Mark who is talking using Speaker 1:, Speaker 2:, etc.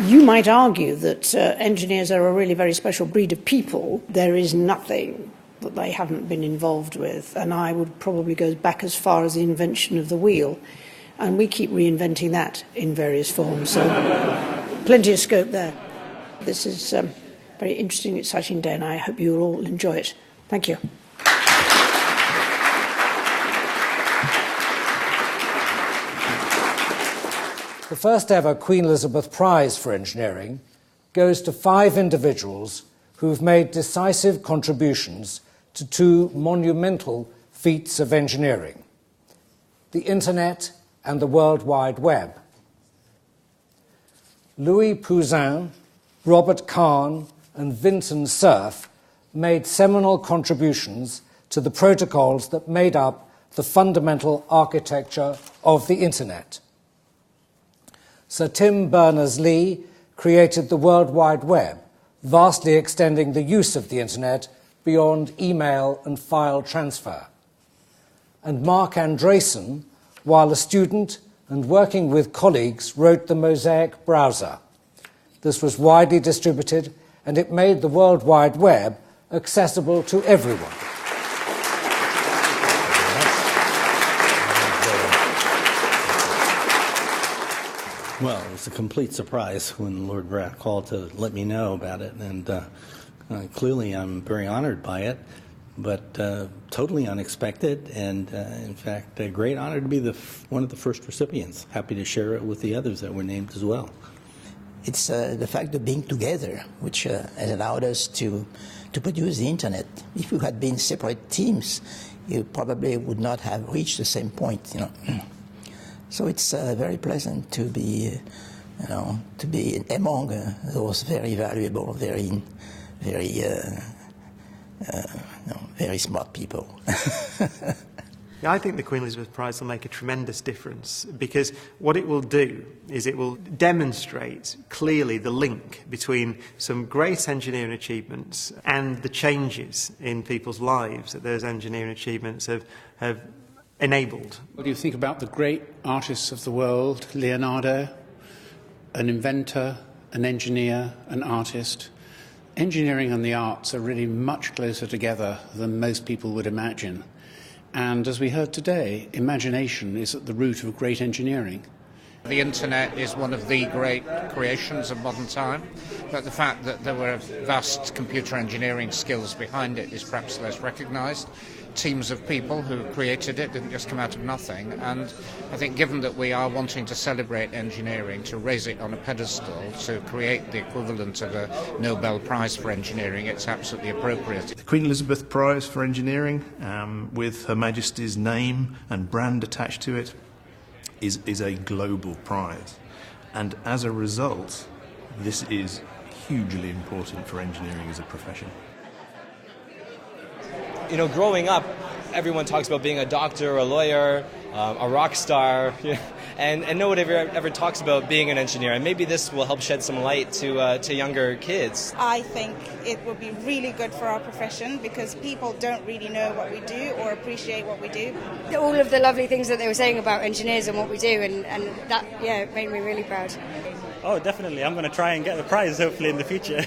Speaker 1: You might argue that engineers are a really very special breed of people. There is nothing that they haven't been involved with, and I would probably go back as far as the invention of the wheel, and we keep reinventing that in various forms, so plenty of scope there. This is a very interesting, exciting day, and I hope you will all enjoy it. Thank you.
Speaker 2: The first ever Queen Elizabeth Prize for Engineering goes to 5 individuals who've made decisive contributions to 2 monumental feats of engineering: the Internet and the World Wide Web. Louis Pouzin, Robert Kahn, and Vinton Cerf made seminal contributions to the protocols that made up the fundamental architecture of the Internet. Sir Tim Berners-Lee created the World Wide Web, vastly extending the use of the Internet beyond email and file transfer. And Mark Andreessen, while a student and working with colleagues, wrote the Mosaic browser. This was widely distributed, and it made the World Wide Web accessible to everyone.
Speaker 3: Well, it was a complete surprise when Lord Bratt called to let me know about it, and clearly I'm very honored by it, but totally unexpected, and in fact a great honor to be one of the first recipients. Happy to share it with the others that were named as well.
Speaker 4: It's the fact of being together which has allowed us to produce the Internet. If we had been separate teams, you probably would not have reached the same point, you know. So it's very pleasant to be, among those very valuable, very smart people.
Speaker 5: Yeah, I think the Queen Elizabeth Prize will make a tremendous difference, because what it will do is it will demonstrate clearly the link between some great engineering achievements and the changes in people's lives that those engineering achievements have enabled.
Speaker 6: Well, you think about the great artists of the world: Leonardo, an inventor, an engineer, an artist. Engineering and the arts are really much closer together than most people would imagine. And as we heard today, imagination is at the root of great engineering.
Speaker 7: The Internet is one of the great creations of modern time, but the fact that there were vast computer engineering skills behind it is perhaps less recognised. Teams of people who created it didn't just come out of nothing, and I think given that we are wanting to celebrate engineering, to raise it on a pedestal, to create the equivalent of a Nobel Prize for engineering, it's absolutely appropriate.
Speaker 8: The Queen Elizabeth Prize for Engineering, with Her Majesty's name and brand attached to it, is a global prize, and as a result this is hugely important for engineering as a profession.
Speaker 9: You know, growing up, everyone talks about being a doctor, a lawyer, a rock star, and no one ever talks about being an engineer. And maybe this will help shed some light to younger kids.
Speaker 10: I think it would be really good for our profession, because people don't really know what we do or appreciate what we do.
Speaker 11: All of the lovely things that they were saying about engineers and what we do, and that, yeah, made me really proud.
Speaker 12: Oh, definitely. I'm going to try and get the prize, hopefully, in the future.